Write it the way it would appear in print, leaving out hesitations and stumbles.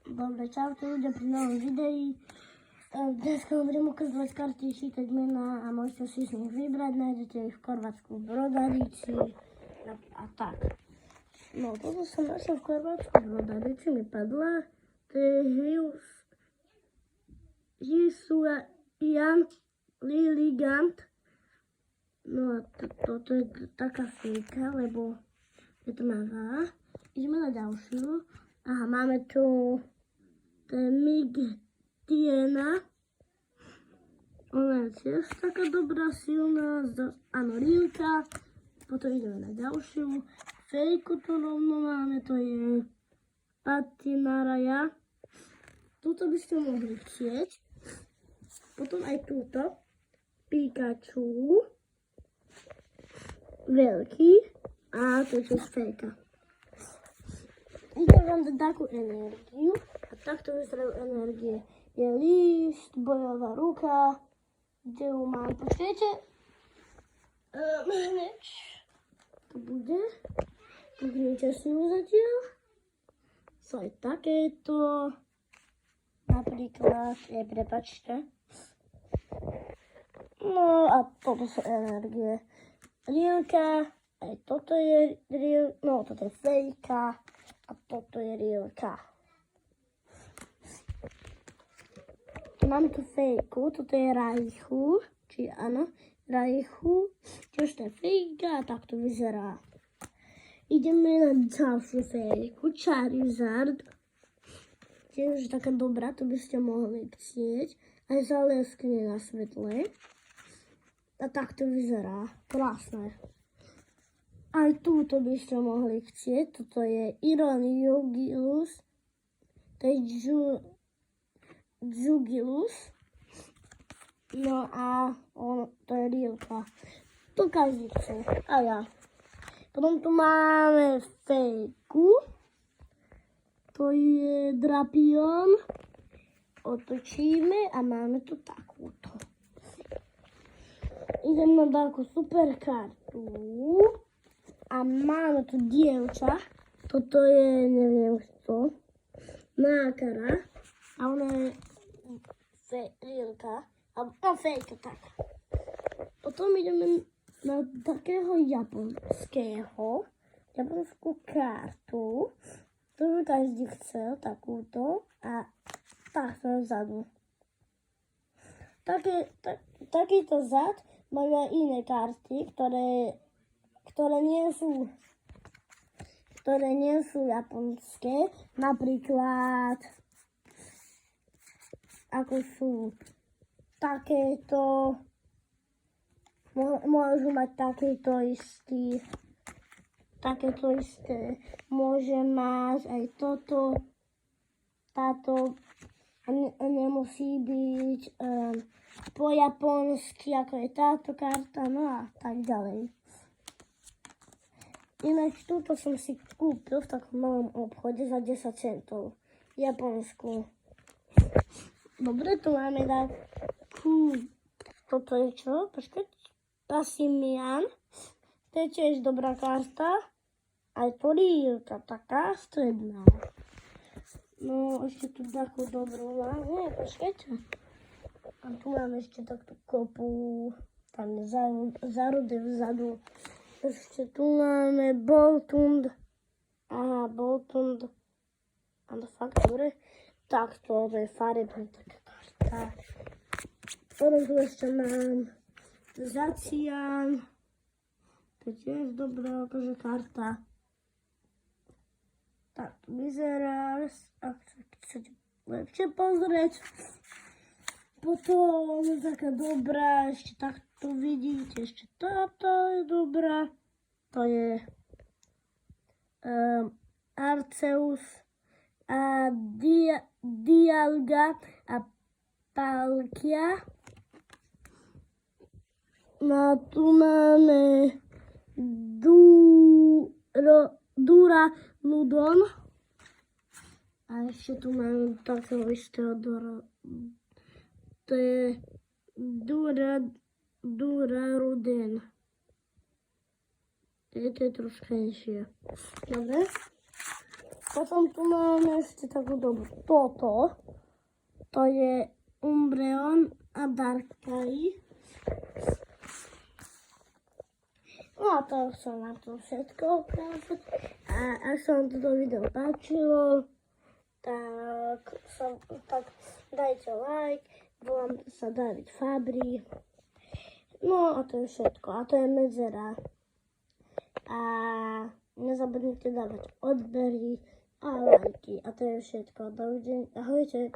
Dobre, čaute ľudia pri novom videi. Dneska vám budem ukazovať karty, čítať mená a môžete si z nich vybrať. Nájdete ich v Chorvátsku v Brodarici a tak. No, toto som našiel v Chorvátsku v Brodarici, mi padla. To je Hisuian Liligant. No a toto je taká fejka, lebo je to malá. Ideme na ďalšiu. Aha, máme tu Migdiena. Ona je tiež taká dobrá, silná. Áno, Rilka. Potom ideme na ďalšiu. Fejku tu rovno máme, to je Patinaraja. Tuto by ste mohli chcieť. Potom aj túto. Pikachu. Veľký. A to je tiež fejka. Idem vám dať takú energiu. A takto vyzerajú energie. Je líst, bojová ruka. Kde ju mám? Počkajte. Hneď. To bude. Puknite si ju zatiaľ. Sú aj takéto. Napríklad. Prepačte. No a toto sú energie. Rilka. Aj toto je Rilka. No toto je fejka. A toto je Rilka. Mám tu fejku, toto je Raichu, či áno, Raichu, tiež to je fejka a tak to vyzerá. Ideme na ďalšiu fejku, Charizard, tiež taká dobrá, to by ste mohli chcieť, aj zaleskne na svetle. A tak to vyzerá, krásne. Aj túto by ste mohli chcieť, toto je Iron Jugilus, to je Jugilus, no a to je Rilka. To každý chce, a ja. Potom tu máme fejku, to je Drapion, otočíme a máme tu takúto. Idem na takú super kartu. A máme tu dievča, toto je, neviem kto, Nákara, a ona je Rilka, no fejka, tak. Potom ideme na takého japonskú kartu, ktorú každý chcel, takúto, a takto vzadu. Takýto zad majú aj iné karty, ktoré nie sú japonské, napríklad ako sú takéto, môžu mať takéto isté, môže mať aj toto, táto, a nemusí byť po japonsky, ako je táto karta, no a tak ďalej. Ináč túto som si kúpil v takom malom obchode za 10 centov. V Japonsku. Dobre, tu máme takú... Toto je čo? Počkať. Passimian. To je tiež dobrá karta. Aj to Rilka, taká stredná. No, ešte tu takú dobrú mám. Nie, počkajte. A tu máme ešte takú kopu. Tam je zárudy vzadu. Ešte tu máme Boltund. Aha, Boltund. Áno, fakt, dobre. Tak, to je farebná taká karta. Potom tu ešte mám Zacian. To je tiež dobrá akože karta. Tak, to vyzerá, ak sa chcete lepšie pozrieť. Potom je taká dobrá, ešte takto vidíte, ešte táto je dobrá. To je Arceus a Dialga a Palkia. No tu máme Dura Ludon. A ešte tu máme takého istého to je Dura Ruden. To je trošku menšie. Dobre. Potom tu máme ešte takú dobrú. Toto. To je Umbreon a Darkrai. No a to som na to všetko. A ak sa vám toto video páčilo, tak dajte like, volám sa David Fabri. No a to je všetko. A to je medzera. A nezabudnite dávať odbery a lajky. A to je všetko. Dovidenia. Ahojte.